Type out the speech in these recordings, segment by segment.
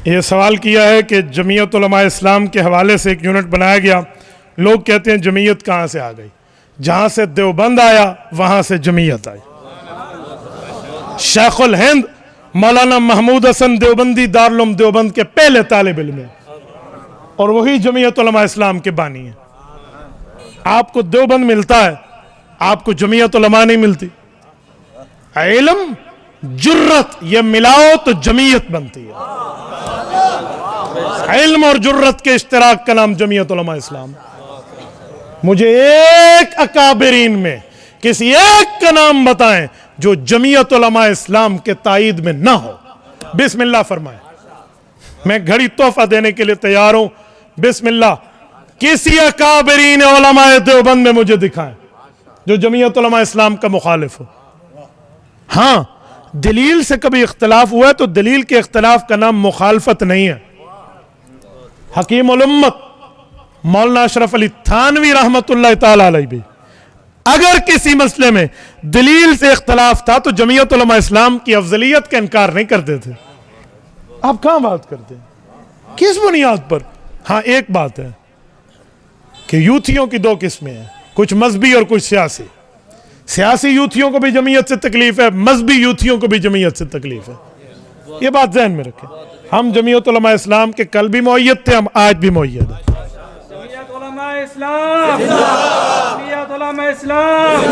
یہ سوال کیا ہے کہ جمعیت علماء اسلام کے حوالے سے ایک یونٹ بنایا گیا. لوگ کہتے ہیں جمعیت کہاں سے آ گئی؟ جہاں سے دیوبند آیا وہاں سے جمعیت آئی. شیخ الہند مولانا محمود حسن دیوبندی دارالعلوم دیوبند کے پہلے طالب علم ہیں اور وہی جمعیت علماء اسلام کے بانی ہیں. آپ کو دیوبند ملتا ہے، آپ کو جمعیت علماء نہیں ملتی. علم جرت یہ ملاؤ تو جمعیت بنتی ہے. علم اور جرت کے اشتراک کا نام جمعیت علماء اسلام. مجھے ایک اکابرین میں کسی ایک کا نام بتائیں جو جمعیت علماء اسلام کے تائید میں نہ ہو. بسم اللہ فرمائیں. میں گھڑی تحفہ دینے کے لیے تیار ہوں. بسم اللہ. کسی اکابرین علماء دیوبند میں مجھے دکھائیں جو جمعیت علماء اسلام کا مخالف ہو. ہاں دلیل سے کبھی اختلاف ہوا ہے تو دلیل کے اختلاف کا نام مخالفت نہیں ہے. حکیم الامت مولانا اشرف علی تھانوی رحمت اللہ تعالی علیہ بھی اگر کسی مسئلے میں دلیل سے اختلاف تھا تو جمعیت علماء اسلام کی افضلیت کا انکار نہیں کرتے تھے. آپ کہاں بات کرتے ہیں؟ کس بنیاد پر؟ ہاں ایک بات ہے کہ یوتھیوں کی دو قسمیں ہیں، کچھ مذہبی اور کچھ سیاسی. سیاسی یوتھیوں کو بھی جمعیت سے تکلیف ہے، مذہبی یوتھیوں کو بھی جمعیت سے تکلیف ہے. یہ بات ذہن میں رکھیں. ہم جمعیت علماء اسلام کے کل بھی مؤید تھے، ہم آج بھی مؤید ہیں. جمعیت علماء اسلام، جمعیت علماء اسلام.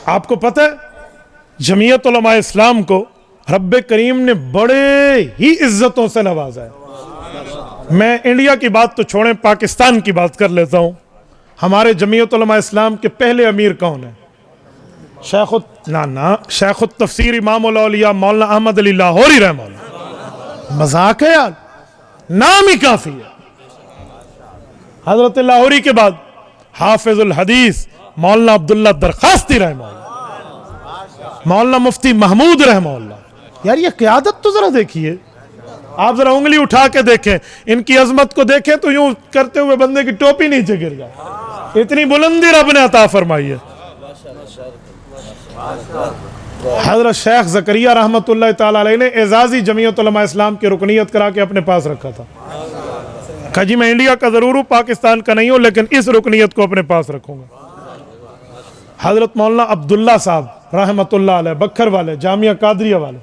آپ کو پتہ ہے جمعیت علماء اسلام کو رب کریم نے بڑے ہی عزتوں سے نوازا ہے. میں انڈیا کی بات تو چھوڑیں، پاکستان کی بات کر لیتا ہوں. ہمارے جمعیت علماء اسلام کے پہلے امیر کون ہیں؟ شیخ التفسیر امام الاولیاء مولانا احمد علی لاہوری رحمہ اللہ. مذاق ہے یار، نام ہی کافی ہے. حضرت لاہوری کے بعد حافظ الحدیث مولانا عبداللہ درخواستی رحمہ اللہ، مولانا مفتی محمود رحمہ اللہ. یار یہ قیادت تو ذرا دیکھیے. آپ ذرا انگلی اٹھا کے دیکھیں، ان کی عظمت کو دیکھیں تو یوں کرتے ہوئے بندے کی ٹوپی نیچے گر جائے. اتنی بلندی رب نے عطا فرمائی ہے. حضرت شیخ زکریا رحمت اللہ تعالی علیہ نے اعزازی جمعیت علماء اسلام کی رکنیت کرا کے اپنے پاس رکھا تھا. کہا جی میں انڈیا کا ضرور ہوں، پاکستان کا نہیں ہوں، لیکن اس رکنیت کو اپنے پاس رکھوں گا. حضرت مولانا عبداللہ صاحب رحمت اللہ علیہ بکھر والے، جامعہ قادریہ والے،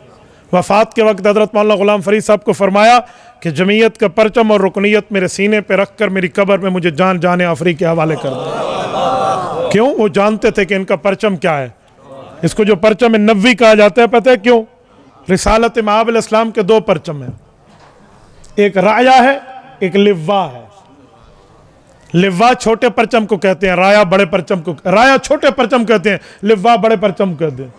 وفات کے وقت حضرت مولانا غلام فرید صاحب کو فرمایا کہ جمعیت کا پرچم اور رکنیت میرے سینے پہ رکھ کر میری قبر میں مجھے جان آفری کے حوالے کر دیں. کیوں؟ وہ جانتے تھے کہ ان کا پرچم کیا ہے. اس کو جو پرچم نبوی کہا جاتا ہے پتہ ہے کیوں؟ رسالت مآب الاسلام کے دو پرچم ہیں، ایک رایا ہے، ایک لوا ہے. لوا چھوٹے پرچم کو کہتے ہیں، رایا بڑے پرچم کو، رایا چھوٹے پرچم کہتے ہیں، لوا بڑے پرچم کہتے ہیں.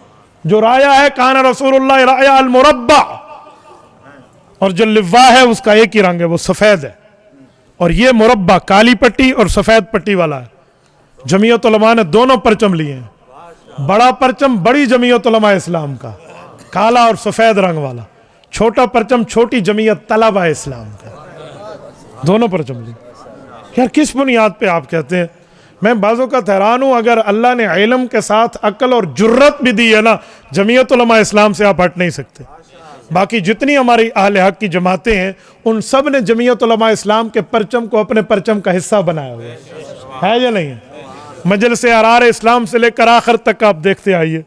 جو رایا ہے کان رسول اللہ رایا المربع، اور جو لوا ہے اس کا ایک ہی رنگ ہے، وہ سفید ہے. اور یہ مربع کالی پٹی اور سفید پٹی والا ہے. جمعیت علماء نے دونوں پرچم لیے ہیں. بڑا پرچم بڑی جمعیت علماء اسلام کا کالا اور سفید رنگ والا، چھوٹا پرچم چھوٹی جمعیت طلبہ اسلام کا. دونوں پرچم لیے. یار کس بنیاد پہ آپ کہتے ہیں؟ میں بعضوں کا حیران ہوں. اگر اللہ نے علم کے ساتھ عقل اور جرت بھی دی ہے نا، جمعیت علماء اسلام سے آپ ہٹ نہیں سکتے. باقی جتنی ہماری اہل حق کی جماعتیں ہیں ان سب نے جمعیت علماء اسلام کے پرچم کو اپنے پرچم کا حصہ بنایا ہوا ہے یا نہیں ہے؟ مجلس احرار اسلام سے لے کر آخر تک آپ دیکھتے آئیے،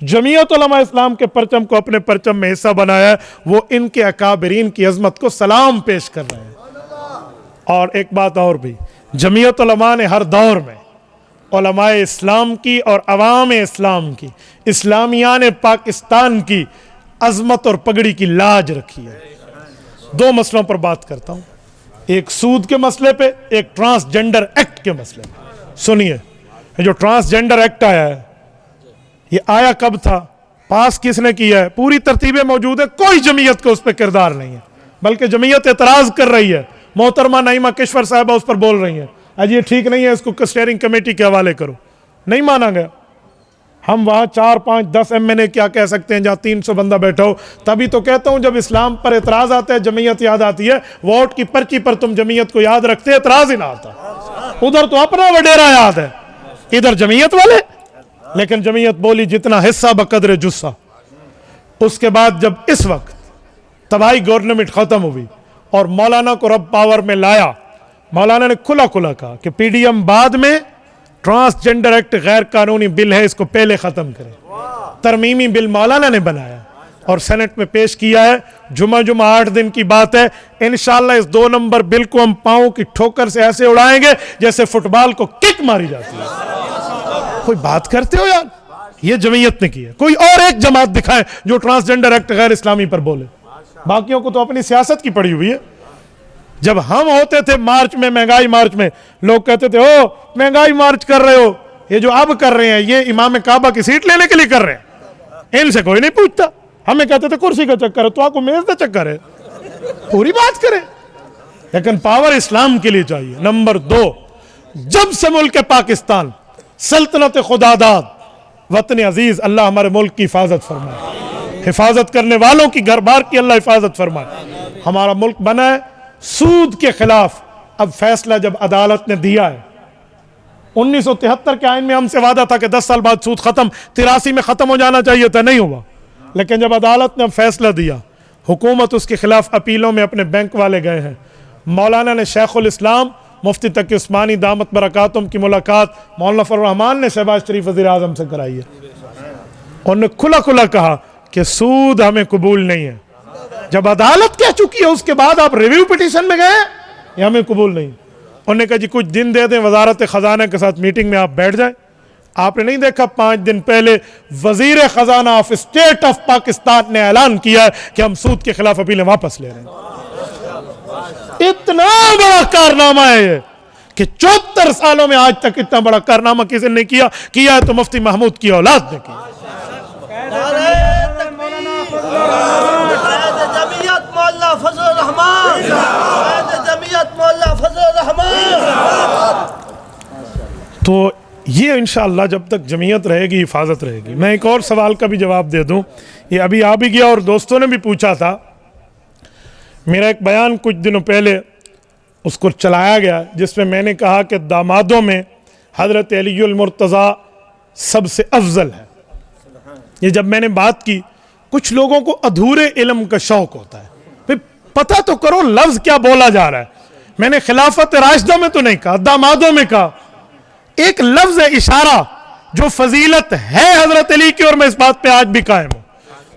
جمعیت علماء اسلام کے پرچم کو اپنے پرچم میں حصہ بنایا ہے. وہ ان کے اکابرین کی عظمت کو سلام پیش کر رہے ہیں. اور ایک بات اور بھی، جمعیت علماء نے ہر دور میں علماء اسلام کی اور عوام اسلام کی، اسلامیان پاکستان کی عظمت اور پگڑی کی لاج رکھی ہے. دو مسئلوں پر بات کرتا ہوں، ایک سود کے مسئلے پہ، ایک ٹرانسجنڈر ایکٹ کے مسئلے پہ. سنیے، جو ٹرانسجنڈر ایکٹ آیا ہے یہ آیا کب تھا، پاس کس نے کیا ہے، پوری ترتیبیں موجود ہے. کوئی جمعیت کا اس پہ کردار نہیں ہے، بلکہ جمعیت اعتراض کر رہی ہے. محترمہ نعیمہ کشور صاحبہ اس پر بول رہی ہیں آج یہ ٹھیک نہیں ہے، اس کو اسٹیئرنگ کمیٹی کے حوالے کرو. نہیں مانا گیا. ہم وہاں 4 5 10 MNA کیا کہہ سکتے ہیں جہاں 300 بندہ بیٹھا ہو. تبھی تو کہتا ہوں جب اسلام پر اعتراض آتا ہے جمعیت یاد آتی ہے. ووٹ کی پرچی پر تم جمعیت کو یاد رکھتے، اعتراض ہی نہ آتا. ادھر تو اپنا وڈیرا یاد ہے، ادھر جمعیت والے. لیکن جمعیت بولی جتنا حصہ بقدر جسہ. اس کے بعد جب اس وقت तबाही गवर्नमेंट ख़त्म हुई और मौलाना को रब पावर में लाया। मौलाना ने खुला खुला कहा कि पीडीएम बाद में, ट्रांसजेंडर एक्ट गैर कानूनी बिल है, इसको पहले ख़त्म करें। तरमीमी बिल मौलाना ने बनाया और सेनेट में पेश किया है। जुमा 8 दिन की बात है। इंशाअल्लाह इस 2 नंबर बिल को हम पाँव की ठोकर से ऐसे उड़ाएंगे जैसे फुटबॉल को किक मारी जाती है। कोई बात करते हो यार, ये जमीयत ने की है। कोई और एक जमात दिखाए जो ट्रांसजेंडर एक्ट गैर इस्लामी पर बोले। बाकियों को तो अपनी सियासत की पड़ी हुई है। जब हम होते थे मार्च में, महंगाई मार्च में, लोग कहते थे ओ महंगाई मार्च कर रहे हो, ये जो अब कर रहे हैं ये इमाम काबा की सीट लेने के लिए कर रहे हैं। इनसे कोई नहीं पूछता। हमें कहते थे कुर्सी का चक्कर है, तो आपको मेज का चक्कर है। पूरी बात करें, लेकिन पावर इस्लाम के लिए चाहिए। नंबर 2, जब से मुल्क पाकिस्तान सल्तनत खुदादाद वतन अजीज, अल्लाह हमारे मुल्क की हिफाजत फरमाए, हिफाजत करने वालों की घर बार की अल्लाह हिफाजत फरमाए। हमारा मुल्क बना है सूद के खिलाफ। अब फैसला जब अदालत ने दिया है, 1973 के आइन में हमसे वादा था कि 10 साल बाद सूद खत्म, 83 में खत्म हो जाना चाहिए था, नहीं हुआ। लेकिन जब अदालत ने फैसला दिया, हुकूमत उसके खिलाफ अपीलों में अपने बैंक वाले गए हैं। मौलाना ने शेखुल इस्लाम मुफ्ती तकी उस्मानी दामत बरकातुम की मुलाकात मौलाना फजल रहमान ने शहबाज शरीफ वज़ीर आज़म से कराई है। उन्होंने खुला खुला कहा कि सूद हमें कबूल नहीं है। जब अदालत कह चुकी है उसके बाद आप रिव्यू पिटीशन में गए, ये हमें कबूल नहीं। उन्होंने कहा जी कुछ दिन दे दें, वजारत खजाना के साथ मीटिंग में आप बैठ जाएं। आपने नहीं देखा 5 दिन पहले वजीर खजाना ऑफ स्टेट ऑफ पाकिस्तान ने ऐलान किया कि हम सूद के खिलाफ अपीलें वापस ले रहे हैं। इतना बड़ा कारनामा है ये कि 74 सालों में आज तक इतना बड़ा कारनामा किसी ने किया है तो मुफ्ती महमूद की औलाद ने किया। तो ये इंशाअल्लाह जब तक जमीयत रहेगी, हिफाजत रहेगी। मैं एक और सवाल का भी जवाब दे दूं, ये अभी आ भी गया और दोस्तों ने भी पूछा था। मेरा एक बयान कुछ दिनों पहले उसको चलाया गया जिसमें मैंने कहा कि दामादों में हज़रत अलीउल मुर्तज़ा सबसे अफजल है। ये जब मैंने बात की, कुछ लोगों को अधूरे इल्म का शौक होता है, फिर पता तो करो लफ्ज़ क्या बोला जा रहा है। मैंने खिलाफत राशिदा में तो नहीं कहा, दामादों में कहा। एक लफ्ज़ है इशारा जो फजीलत है हज़रत अली की, और मैं इस बात पे आज भी कायम हूँ।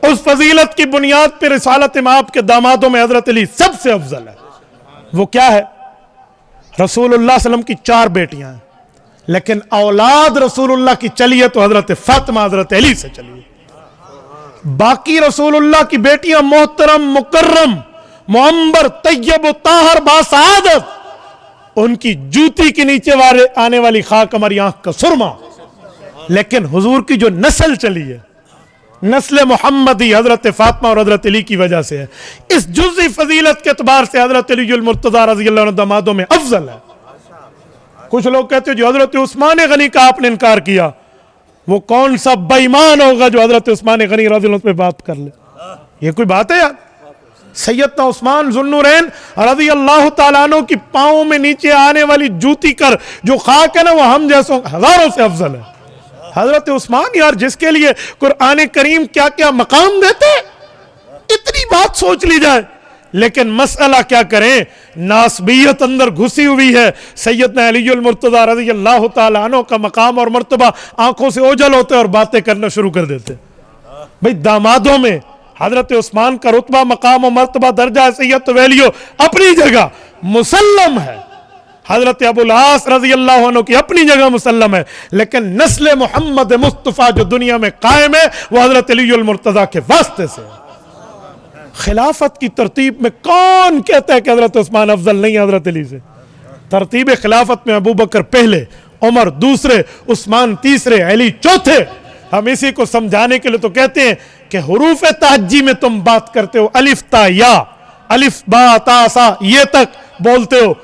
उस फजीलत की बुनियाद पर रिसालत में आपके दामादों में हज़रत अली सबसे अफजल है। वो क्या है? रसूलुल्लाह सल्लल्लाहु अलैहि वसल्लम की 4 बेटियां हैं, लेकिन औलाद रसूलुल्लाह की चली है तो हज़रत फातिमा हज़रत अली से चली है। बाकी रसूलुल्लाह की बेटियां मोहतरम, मुकर्रम, मुअम्बर, तय्यब, ताहर, बासआदत, उनकी जूती के नीचे वाले आने वाली खाक हमारी आंख का सुरमा। लेकिन हुजूर की जो नस्ल चली है, नस्ल मुहम्मदी हजरत फातिमा और हजरत अली की वजह से है। इस जुज़ी फजीलत के एतबार से हजरत अलीउल मुर्तज़ा रज़ियल्लाहु अन्हु दामादों में अफजल है। कुछ लोग कहते हैं जो हजरत उस्मान गनी का आपने इनकार किया, वो कौन सा बेईमान होगा जो हजरत उस्मान गनी रज़ियल्लाहु अन्हु पे बात कर ले? ये कोई बात है यार? सैयदना उस्मान ज़ुन्नुरैन रज़ियल्लाहु ताला अन्हु की पाँव में नीचे आने वाली जूती कर जो खाक है ना, वो हम जैसों हजारों से अफजल है। हजरत उस्मान यार, जिसके लिए कुरान करीम क्या क्या मकाम देते, इतनी बात सोच ली जाए। लेकिन मसला क्या करें, नासबियत अंदर घुसी हुई है। सैयदना अलीउल मुर्तज़ा रज़ियल्लाहु ताला अन्हु का मकाम और मर्तबा आंखों से ओझल होते और बातें करना शुरू कर देते। भाई दामादों में हजरत उस्मान का रुतबा, मकाम और मर्तबा, दर्जा, सैयद तो वैल्यू अपनी जगह मुसल्लम है। हजरत अबुल आस रज़ियल्लाहु अन्हु की अपनी जगह मुसल्लम है। लेकिन नस्ल मोहम्मद मुस्तफ़ा जो दुनिया में कायम है वो हजरत अलीउल मुर्तज़ा के वास्ते से है। खिलाफत की तरतीब में कौन कहता है कि हजरत उस्मान अफजल नहीं है हजरत अली से? तरतीब खिलाफत में अबू बकर पहले, उमर दूसरे, उस्मान तीसरे, अली चौथे। हम इसी को समझाने के लिए तो कहते हैं कि हुरूफ तहज्जी में तुम बात करते हो, अलिफ ता या, अलिफ बा ता सा, ये तक बोलते हो।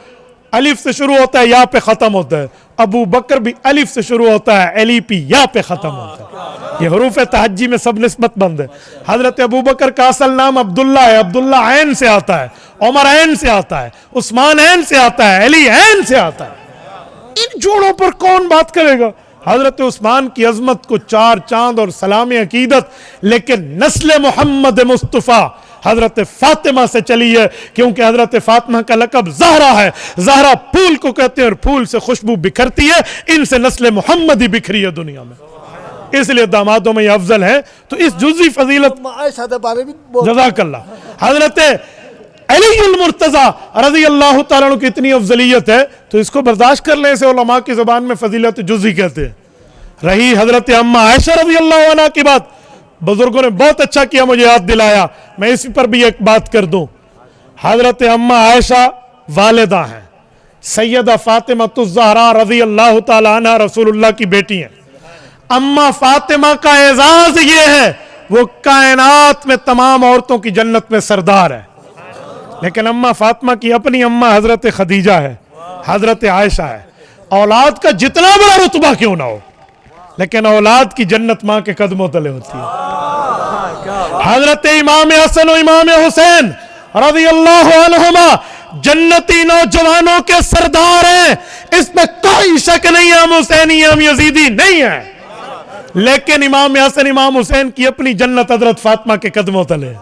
अलिफ से शुरू होता है, या पे खत्म होता है। अबू बकर भी अलिफ से शुरू होता है, अली पी या पे खत्म होता है। ये हुरूफ तहज्जी में सब निस्बत बंद है। हजरत अबू बकर का असल नाम अब्दुल्ला है, अब्दुल्ला ऐन से आता है, उमर ऐन से आता है, उस्मान ऐन से आता है, अली ऐन से आता है। इन जोड़ों पर कौन बात करेगा? हजरत उस्मान की अजमत को 4 चांद और सलाम अकीदत। लेकिन नस्ल मोहम्मद मुस्तफ़ा हजरत फातिमा से चली है, क्योंकि हजरत फातिमा का लकब ज़हरा है। ज़हरा फूल को कहते हैं और फूल से खुशबू बिखरती है, इनसे नस्ल मोहम्मदी बिखरी है दुनिया में, इसलिए दामादों में ये अफजल है। तो इस जुज़ी फजीलत आयशा के बारे में बोल जज़ाकल्लाह हजरत अलीउल मुर्तज़ा रज़ी अल्लाह तआला अन्हु की इतनी अफजलियत है, तो इसको बर्दाश्त कर लें, इसे उलमा की ज़बान में फजीलत जुज़ी कहते हैं। रही हजरत अम्मा आयशा रज़ी अल्लाह अन्हा की बात, बुजुर्गों ने बहुत अच्छा किया मुझे याद दिलाया, मैं इसी पर भी एक बात कर दूं। हजरत अम्मा आयशा वालिदा हैं, सैयदा फातिमा ज़हरा रज़ी अल्लाह तआला अन्हा रसूलुल्लाह की बेटी हैं। अम्मा फातिमा का एजाज ये है, वो कायनात में तमाम औरतों की जन्नत में सरदार है, लेकिन अम्मा फातिमा की अपनी अम्मा हजरत खदीजा है, हजरत आयशा है। औलाद का जितना बड़ा रुतबा क्यों ना हो, लेकिन औलाद की जन्नत मां के कदमों तले होती है। हजरत इमाम हसन और इमाम हुसैन रज़ी अल्लाह अन्हुमा जन्नती नौजवानों के सरदार हैं, इसमें कोई शक नहीं है। हम हुसैनी हम यजीदी नहीं है, लेकिन इमाम हसन इमाम हुसैन की अपनी जन्नत हजरत फातिमा के कदमों तले है।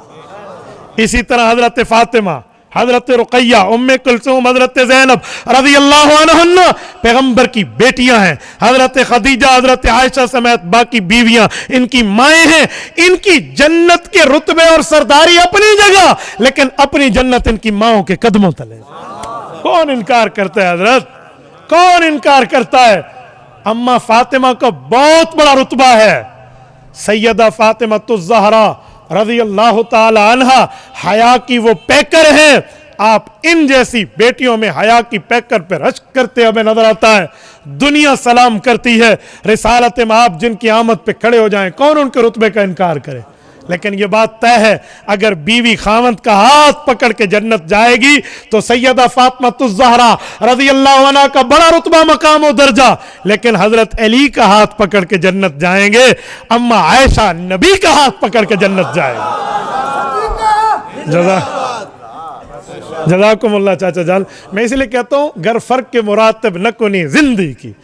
इसी तरह हजरत फातिमा, हजरत रुकैया, उम्मे कुलसूम, हजरत ज़ैनब रज़ी अल्लाह अन्हा पैगंबर की बेटियां हैं। हजरत खदीजा, हजरत आयशा समेत बाकी बीवियां इनकी माएँ हैं। इनकी जन्नत के रुतबे और सरदारी अपनी जगह, लेकिन अपनी जन्नत इनकी माओं के कदमों तले। कौन इनकार करता है हजरत, कौन इनकार करता है? अम्मा फातिमा का बहुत बड़ा रुतबा है। सैयदा फातिमा ज़हरा रज़ी अल्लाह तआला अन्हा हया की वो पैकर हैं। आप इन जैसी बेटियों में हया की पैकर पे रश्क करते हमें नजर आता है। दुनिया सलाम करती है रिसालत में आप जिनकी आमद पे खड़े हो जाएं, कौन उनके रुतबे का इनकार करे? लेकिन ये बात तय है, अगर बीवी खावंद का हाथ पकड़ के जन्नत जाएगी तो सैयदा फातिमा ज़हरा रज़ी अल्लाह अन्हा का बड़ा रुतबा, मकाम और दर्जा, लेकिन हजरत अली का हाथ पकड़ के जन्नत जाएंगे। अम्मा आयशा नबी का हाथ पकड़ के जन्नत जाएगी। जज़ाकुमुल्लाह चाचा जान। मैं इसलिए कहता हूँ घर फर्क के मुरातब न कोनी जिंदगी की,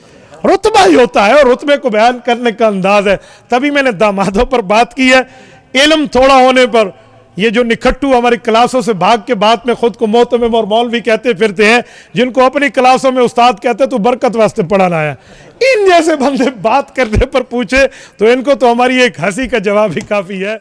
रुतबा ही होता है और रुतबे को बयान करने का अंदाज है। तभी मैंने दामादों पर बात की है। इल्म थोड़ा होने पर ये जो निखट्टू हमारी क्लासों से भाग के बाद में खुद को मोहतमिम और मौलवी कहते फिरते हैं, जिनको अपनी क्लासों में उस्ताद कहते तो बरकत वास्ते पढ़ाना है, इन जैसे बंदे बात करने पर पूछे तो इनको तो हमारी एक हंसी का जवाब ही काफी है।